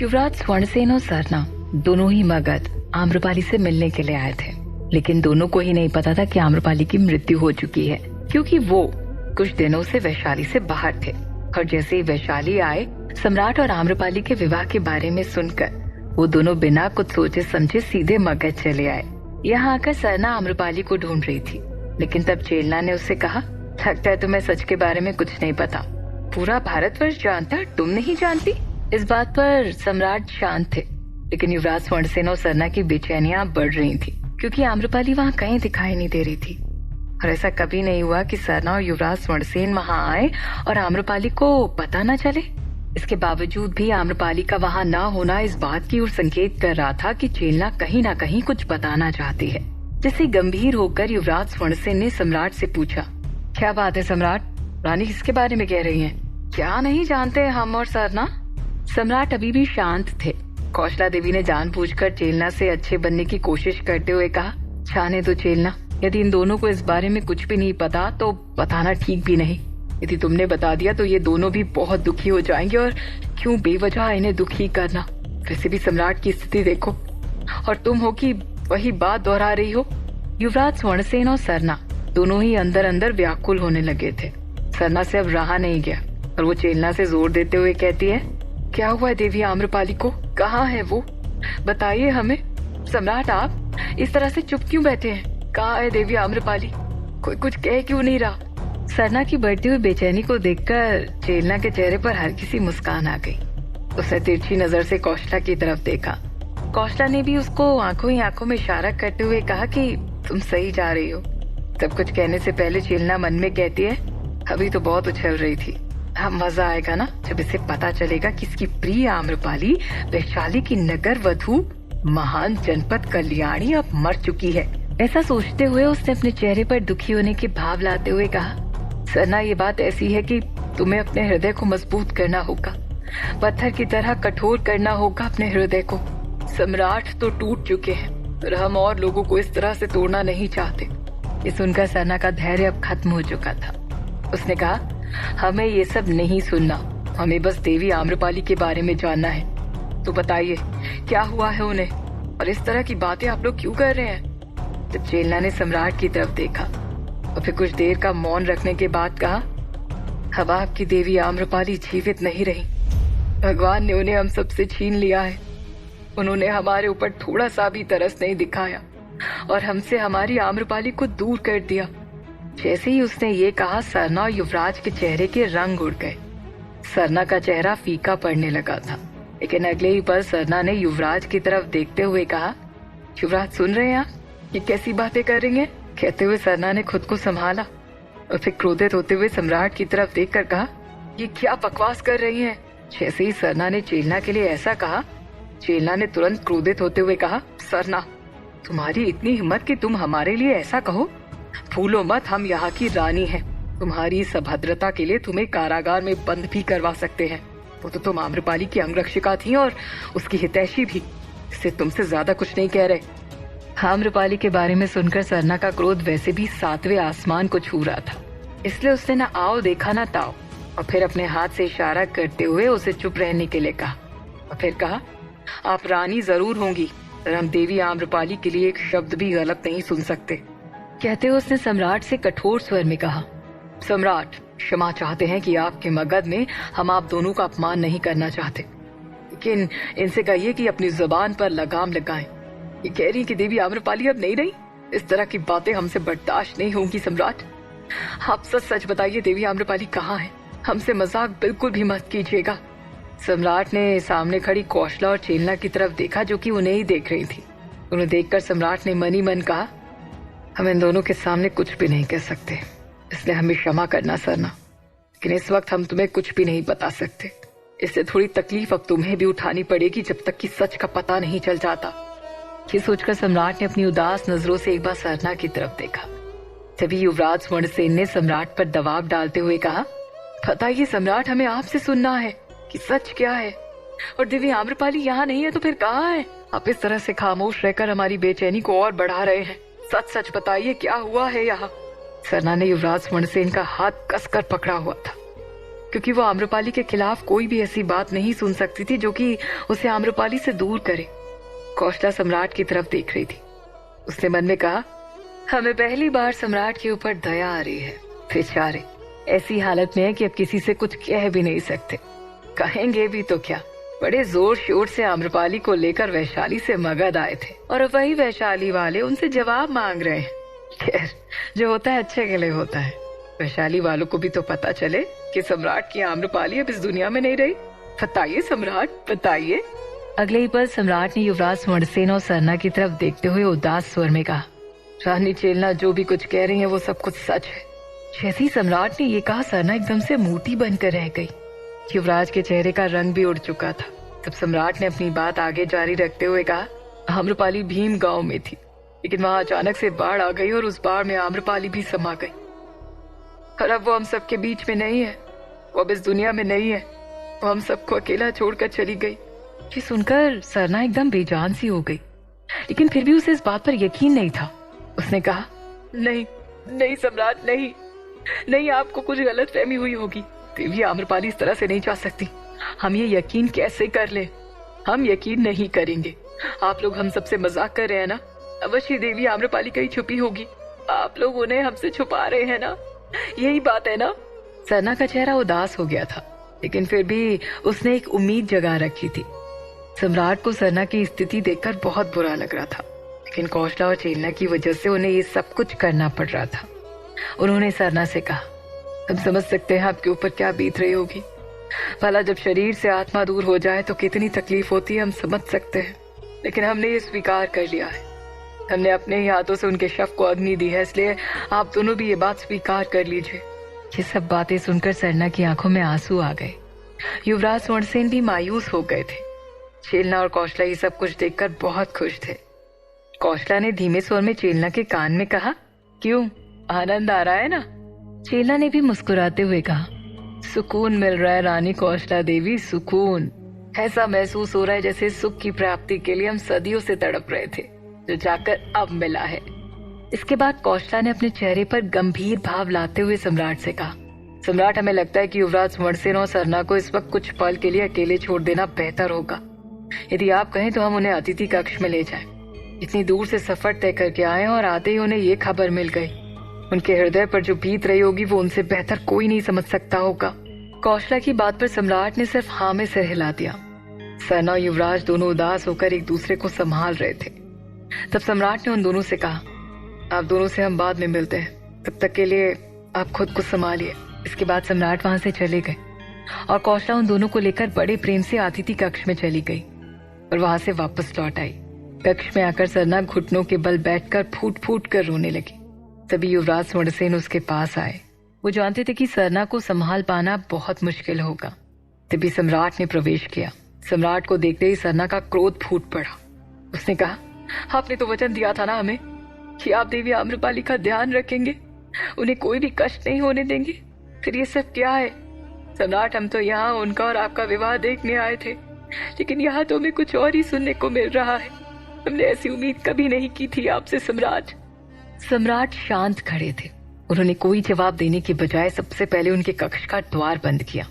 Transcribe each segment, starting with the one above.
युवराज स्वर्णसेन और सरना दोनों ही मगध आम्रपाली से मिलने के लिए आए थे, लेकिन दोनों को ही नहीं पता था कि आम्रपाली की मृत्यु हो चुकी है, क्योंकि वो कुछ दिनों से वैशाली से बाहर थे। और जैसे ही वैशाली आए, सम्राट और आम्रपाली के विवाह के बारे में सुनकर वो दोनों बिना कुछ सोचे समझे सीधे मगध चले आए। यहाँ आकर सरना आम्रपाली को ढूंढ रही थी, लेकिन तब चेलना ने उससे कहा, लगता है तुम्हें सच के बारे में कुछ नहीं पता। पूरा भारतवर्ष जानता, तुम नहीं जानती। इस बात पर सम्राट शांत थे, लेकिन युवराज स्वर्णसेन और सरना की बेचैनियां बढ़ रही थी, क्योंकि आम्रपाली वहाँ कहीं दिखाई नहीं दे रही थी। और ऐसा कभी नहीं हुआ कि सरना और युवराज स्वर्णसेन वहाँ आए और आम्रपाली को पता न चले। इसके बावजूद भी आम्रपाली का वहाँ न होना इस बात की ओर संकेत कर रहा था कि चेलना कहीं न कहीं कुछ बताना चाहती है। जिससे गंभीर होकर युवराज स्वर्णसेन ने सम्राट से पूछा, क्या बात है सम्राट, रानी किसके बारे में कह रही है? क्या नहीं जानते हम और सरना? सम्राट अभी भी शांत थे। कौशला देवी ने जानबूझकर चेलना से अच्छे बनने की कोशिश करते हुए कहा, जाने दो चेलना, यदि इन दोनों को इस बारे में कुछ भी नहीं पता तो बताना ठीक भी नहीं। यदि तुमने बता दिया तो ये दोनों भी बहुत दुखी हो जाएंगे, और क्यों बेवजह इन्हें दुखी करना। वैसे भी सम्राट की स्थिति देखो, और तुम हो कि वही बात दोहरा रही हो। युवराज स्वर्णसेन और सरना दोनों ही अंदर अंदर व्याकुल होने लगे थे। सरना से अब रहा नहीं गया और वो चेलना से जोर देते हुए कहती है, क्या हुआ देवी आम्रपाली को? कहाँ है वो? बताइए हमें। सम्राट आप इस तरह से चुप क्यों बैठे हैं? कहाँ है देवी आम्रपाली? कोई कुछ कह क्यों नहीं रहा? सरना की बढ़ती हुई बेचैनी को देखकर चेलना के चेहरे पर हल्की सी मुस्कान आ गई। उसने तिरछी नजर से कौशला की तरफ देखा। कौशला ने भी उसको आंखों ही आंखों में इशारा करते हुए कहा कि तुम सही जा रही हो। सब कुछ कहने से पहले चेलना मन में कहती है, अभी तो बहुत उछल रही थी, अब मजा आएगा ना जब इसे पता चलेगा कि इसकी प्रिय आम्रपाली वैशाली की नगर वधू महान जनपद कल्याणी अब मर चुकी है। ऐसा सोचते हुए उसने अपने चेहरे पर दुखी होने के भाव लाते हुए कहा, सरना ये बात ऐसी है कि तुम्हें अपने हृदय को मजबूत करना होगा, पत्थर की तरह कठोर करना होगा अपने हृदय को। सम्राट तो टूट चुके हैं, पर हम और लोगों को इस तरह से तोड़ना नहीं चाहते। ये सुनकर सरना का धैर्य अब खत्म हो चुका था। उसने कहा, हमें ये सब नहीं सुनना, हमें बस देवी आम्रपाली के बारे में जानना है। तो बताइए क्या हुआ है उन्हें, और इस तरह की बातें आप लोग क्यों कर रहे हैं? जब चेलना ने सम्राट की तरफ देखा और फिर कुछ देर का मौन रखने के बाद कहा, अब आपकी देवी आम्रपाली जीवित नहीं रही। भगवान ने उन्हें हम सबसे छीन लिया है। उन्होंने हमारे ऊपर थोड़ा सा भी तरस नहीं दिखाया और हमसे हमारी आम्रपाली को दूर कर दिया। जैसे ही उसने ये कहा, सरना और युवराज के चेहरे के रंग उड़ गए। सरना का चेहरा फीका पड़ने लगा था, लेकिन अगले ही पल सरना ने युवराज की तरफ देखते हुए कहा, युवराज सुन रहे हैं आप, ये कैसी बातें कर रही हैं? कहते हुए सरना ने खुद को संभाला और फिर क्रोधित होते हुए सम्राट की तरफ देखकर कहा, ये क्या बकवास कर रही हैं? जैसे ही सरना ने चेलना के लिए ऐसा कहा, चेलना ने तुरंत क्रोधित होते हुए कहा, सरना तुम्हारी इतनी हिम्मत कि तुम हमारे लिए ऐसा कहो? भूलो मत, हम यहाँ की रानी हैं। तुम्हारी इस अभद्रता के लिए तुम्हें कारागार में बंद भी करवा सकते हैं। वो तो तुम आम्रपाली की अंगरक्षिका थी और उसकी हितैषी भी, इससे तुमसे ज्यादा कुछ नहीं कह रहे। आम्रपाली के बारे में सुनकर सरना का क्रोध वैसे भी 7वें आसमान को छू रहा था, इसलिए उसने न आओ देखा न ताओ, और फिर अपने हाथ से इशारा करते हुए उसे चुप रहने के लिए कहा। और फिर कहा, आप रानी जरूर होंगी, पर हम देवी आम्रपाली के लिए एक शब्द भी गलत नहीं सुन सकते। कहते हुए उसने सम्राट से कठोर स्वर में कहा, सम्राट क्षमा चाहते हैं कि आपके मगध में हम आप दोनों का अपमान नहीं करना चाहते, लेकिन इनसे कहिए कि अपनी जुबान पर लगाम लगाएं। ये कह रही कि देवी आम्रपाली अब नहीं रही। इस तरह की बातें हमसे बर्दाश्त नहीं होंगी। सम्राट आप सच सच बताइए, देवी आम्रपाली कहाँ है? हमसे मजाक बिल्कुल भी मत कीजिएगा। सम्राट ने सामने खड़ी कौशला और चेलना की तरफ देखा, जो कि उन्हें ही देख रही थी। उन्हें देखकर सम्राट ने मन ही मन कहा, हम इन दोनों के सामने कुछ भी नहीं कह सकते, इसलिए हमें क्षमा करना सरना, लेकिन इस वक्त हम तुम्हें कुछ भी नहीं बता सकते। इससे थोड़ी तकलीफ अब तुम्हें भी उठानी पड़ेगी जब तक कि सच का पता नहीं चल जाता। ये सोचकर सम्राट ने अपनी उदास नजरों से एक बार सरना की तरफ देखा। तभी युवराज स्वर्णसेन ने सम्राट पर दबाव डालते हुए कहा, बताइए सम्राट, हमें आपसे सुनना है कि सच क्या है, और देवी आम्रपाली यहाँ नहीं है तो फिर कहाँ है? आप इस तरह से खामोश रहकर हमारी बेचैनी को और बढ़ा रहे हैं। सच सच बताइए क्या हुआ है यहाँ? सरना ने युवराज स्वर्णसेन का हाथ कसकर पकड़ा हुआ था। क्योंकि वो आम्रपाली के खिलाफ कोई भी ऐसी बात नहीं सुन सकती थी जो कि उसे आम्रपाली से दूर करे। कौशला सम्राट की तरफ देख रही थी। उसने मन में कहा, हमें पहली बार सम्राट के ऊपर दया आ रही है। बेचारे ऐसी हालत में है कि अब किसी से कुछ कह भी नहीं सकते। कहेंगे भी तो क्या। बड़े जोर शोर से आम्रपाली को लेकर वैशाली से मगध आए थे और अब वही वैशाली वाले उनसे जवाब मांग रहे हैं। खैर, जो होता है अच्छे के लिए होता है। वैशाली वालों को भी तो पता चले कि सम्राट की आम्रपाली अब इस दुनिया में नहीं रही। बताइए सम्राट, बताइए। अगले ही पल सम्राट ने युवराज स्वर्णसेन और सरना की तरफ देखते हुए उदास स्वर में कहा, रानी चेलना जो भी कुछ कह रही है वो सब कुछ सच है। जैसे ही सम्राट ने ये कहा, सरना एकदम से मूर्ति बनकर रह गई। युवराज के चेहरे का रंग भी उड़ चुका था। तब सम्राट ने अपनी बात आगे जारी रखते हुए कहा, आम्रपाली भीम गांव में थी, लेकिन वहां अचानक से बाढ़ आ गई और उस बाढ़ में आम्रपाली भी समा गई। और अब वो हम सबके बीच में नहीं है, वो अब इस दुनिया में नहीं है, वो हम सबको अकेला छोड़कर चली गई। ये सुनकर सरना एकदम बेजान सी हो गई, लेकिन फिर भी उसे इस बात पर यकीन नहीं था। उसने कहा, नहीं नहीं सम्राट, नहीं नहीं, आपको कुछ गलत फहमी हुई होगी। देवी आम्रपाली इस तरह से नहीं जा सकती। हम ये यकीन कैसे कर ले? हम यकीन नहीं करेंगे। आप लोग हम सबसे मजाक कर रहे हैं ना? अवश्य देवी आम्रपाली कहीं छुपी होगी। आप लोग उन्हें हमसे छुपा रहे हैं ना? यही बात है ना? सरना का चेहरा उदास हो गया था, लेकिन फिर भी उसने एक उम्मीद जगा रखी थी। सम्राट को सरना की स्थिति देखकर बहुत बुरा लग रहा था, लेकिन कौशला और चेलना की वजह से उन्हें ये सब कुछ करना पड़ रहा था। उन्होंने सरना से कहा, हम समझ सकते हैं आपके ऊपर क्या बीत रही होगी। भला जब शरीर से आत्मा दूर हो जाए तो कितनी तकलीफ होती है, हम समझ सकते हैं। लेकिन हमने ये स्वीकार कर लिया है। हमने अपने ही हाथों से उनके शव को अग्नि दी है, इसलिए आप दोनों भी ये बात स्वीकार कर लीजिए। ये सब बातें सुनकर सरना की आंखों में आंसू आ गए। युवराज स्वर्णसेन भी मायूस हो गए थे। चेलना और कौशला ये सब कुछ देखकर बहुत खुश थे। कौशला ने धीमे स्वर में चेलना के कान में कहा, क्यों, आनंद आ रहा है ना? चेलना ने भी मुस्कुराते हुए कहा, सुकून मिल रहा है रानी कौशला देवी, सुकून। ऐसा महसूस हो रहा है जैसे सुख की प्राप्ति के लिए हम सदियों से तड़प रहे थे, जो जाकर अब मिला है। इसके बाद कौशला ने अपने चेहरे पर गंभीर भाव लाते हुए सम्राट से कहा, सम्राट, हमें लगता है कि युवराज स्वर्णसेन और सरना को इस वक्त कुछ पल के लिए अकेले छोड़ देना बेहतर होगा। यदि आप कहें तो हम उन्हें अतिथि कक्ष में ले जाएं। इतनी दूर से सफर तय करके आए और आते ही उन्हें ये खबर मिल गई। उनके हृदय पर जो बीत रही होगी वो उनसे बेहतर कोई नहीं समझ सकता होगा। कौशला की बात पर सम्राट ने सिर्फ हाँ में सिर हिला दिया। सरना और युवराज दोनों उदास होकर एक दूसरे को संभाल रहे थे। तब सम्राट ने उन दोनों से कहा, आप दोनों से हम बाद में मिलते हैं, तब तक के लिए आप खुद को संभालिए। इसके बाद सम्राट वहां से चले गए और कौशला उन दोनों को लेकर बड़े प्रेम से अतिथि कक्ष में चली गई और वहां से वापस लौट आई। कक्ष में आकर सरना घुटनों के बल बैठकर फूट फूट कर रोने लगी। तभी युवराज स्वर्णसेन उसके पास आए। वो जानते थे कि सरना को संभाल पाना बहुत मुश्किल होगा। तभी सम्राट ने प्रवेश किया। सम्राट को देखते ही सरना का क्रोध फूट पड़ा। उसने कहा, आपने तो वचन दिया था ना हमें कि आप देवी आम्रपाली का ध्यान रखेंगे, उन्हें कोई भी कष्ट नहीं होने देंगे। फिर ये सब क्या है? सम्राट, हम तो यहाँ उनका और आपका विवाह देखने आए थे, लेकिन यहाँ तो हमें कुछ और ही सुनने को मिल रहा है। हमने ऐसी उम्मीद कभी नहीं की थी आपसे सम्राट। सम्राट शांत खड़े थे। उन्होंने कोई जवाब देने के बजाय सबसे पहले उनके कक्ष का द्वार बंद किया।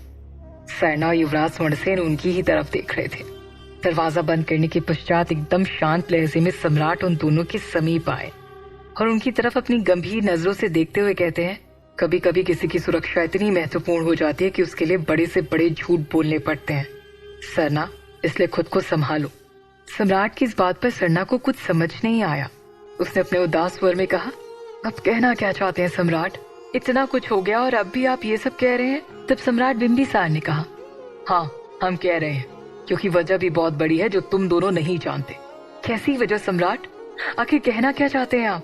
सरना और युवराज स्वर्णसेन उनकी ही तरफ देख रहे थे। दरवाजा बंद करने के पश्चात एकदम शांत लहजे में सम्राट उन दोनों के समीप आए और उनकी तरफ अपनी गंभीर नजरों से देखते हुए कहते हैं, कभी कभी किसी की सुरक्षा इतनी महत्वपूर्ण हो जाती है कि उसके लिए बड़े से बड़े झूठ बोलने पड़ते हैं। सरना, इसलिए खुद को संभालो। सम्राट की इस बात पर सरना को कुछ समझ नहीं आया। उसने अपने उदास स्वर में कहा, अब कहना क्या चाहते हैं सम्राट? इतना कुछ हो गया और अब भी आप ये सब कह रहे हैं? तब सम्राट बिंबिसार ने कहा, हाँ, हम कह रहे हैं, क्योंकि वजह भी बहुत बड़ी है जो तुम दोनों नहीं जानते। कैसी वजह सम्राट? आखिर कहना क्या चाहते हैं आप?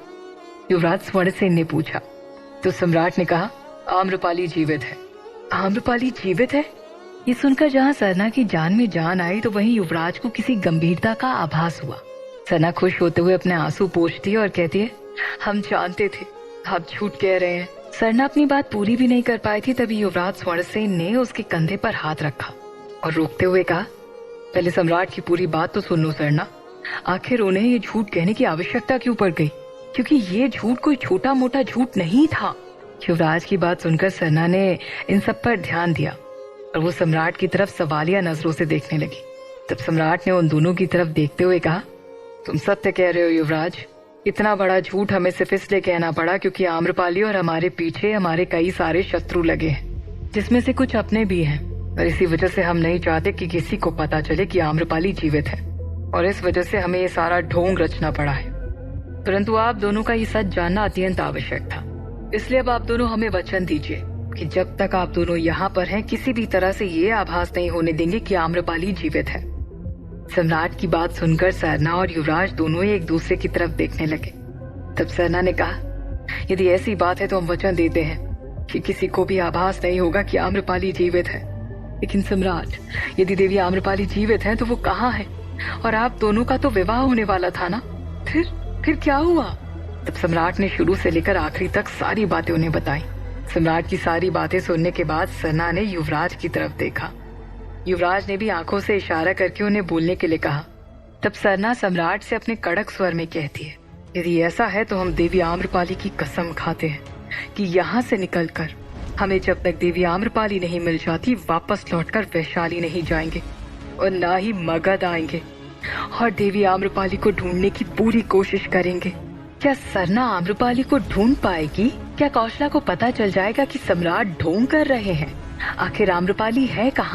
युवराज स्वर्णसेन ने पूछा। तो सम्राट ने कहा, आम्रपाली जीवित है। आम्रपाली जीवित है? ये सुनकर जहाँ सरना की जान में जान आई तो वहीं युवराज को किसी गंभीरता का आभास हुआ। सरना खुश होते हुए अपने आंसू पोंछती है और कहती है, हम जानते थे, आप झूठ कह रहे हैं। सरना अपनी बात पूरी भी नहीं कर पाई थी, तभी युवराज स्वर्णसेन ने उसके कंधे पर हाथ रखा और रोकते हुए कहा, पहले सम्राट की पूरी बात तो सुन लो सरना। आखिर उन्हें ये झूठ कहने की आवश्यकता क्यों पड़ गई? क्योंकि ये झूठ कोई छोटा मोटा झूठ नहीं था। युवराज की बात सुनकर सरना ने इन सब पर ध्यान दिया और वो सम्राट की तरफ सवालिया नजरों से देखने लगी। तब सम्राट ने उन दोनों की तरफ देखते हुए कहा, तुम सत्य कह रहे हो युवराज। इतना बड़ा झूठ हमें सिर्फ इसलिए कहना पड़ा क्योंकि आम्रपाली और हमारे पीछे हमारे कई सारे शत्रु लगे हैं, जिसमें से कुछ अपने भी हैं, और इसी वजह से हम नहीं चाहते कि किसी को पता चले कि आम्रपाली जीवित है, और इस वजह से हमें ये सारा ढोंग रचना पड़ा है। परंतु आप दोनों का ये सच जानना अत्यंत आवश्यक था, इसलिए अब आप दोनों हमें वचन दीजिए कि जब तक आप दोनों यहाँ पर हैं किसी भी तरह से ये आभास नहीं होने देंगे कि आम्रपाली जीवित है। सम्राट की बात सुनकर सरना और युवराज दोनों ही एक दूसरे की तरफ देखने लगे। तब सरना ने कहा, यदि ऐसी बात है तो हम वचन देते हैं कि किसी को भी आभास नहीं होगा कि आम्रपाली जीवित है। लेकिन सम्राट, यदि देवी आम्रपाली जीवित है तो वो कहाँ है? और आप दोनों का तो विवाह होने वाला था ना, फिर क्या हुआ? तब सम्राट ने शुरू से लेकर आखिरी तक सारी बातें उन्हें बताई। सम्राट की सारी बातें सुनने के बाद सरना ने युवराज की तरफ देखा। युवराज ने भी आंखों से इशारा करके उन्हें बोलने के लिए कहा। तब सरना सम्राट से अपने कड़क स्वर में कहती है, यदि ऐसा है तो हम देवी आम्रपाली की कसम खाते हैं कि यहाँ से निकलकर हमें जब तक देवी आम्रपाली नहीं मिल जाती वापस लौटकर वैशाली नहीं जाएंगे और ना ही मगध आएंगे, और देवी आम्रपाली को ढूंढने की पूरी कोशिश करेंगे। क्या सरना आम्रपाली को ढूंढ पाएगी? क्या कौशला को पता चल जाएगा कि सम्राट ढोंग कर रहे हैं? आखिर आम्रपाली है कहाँ?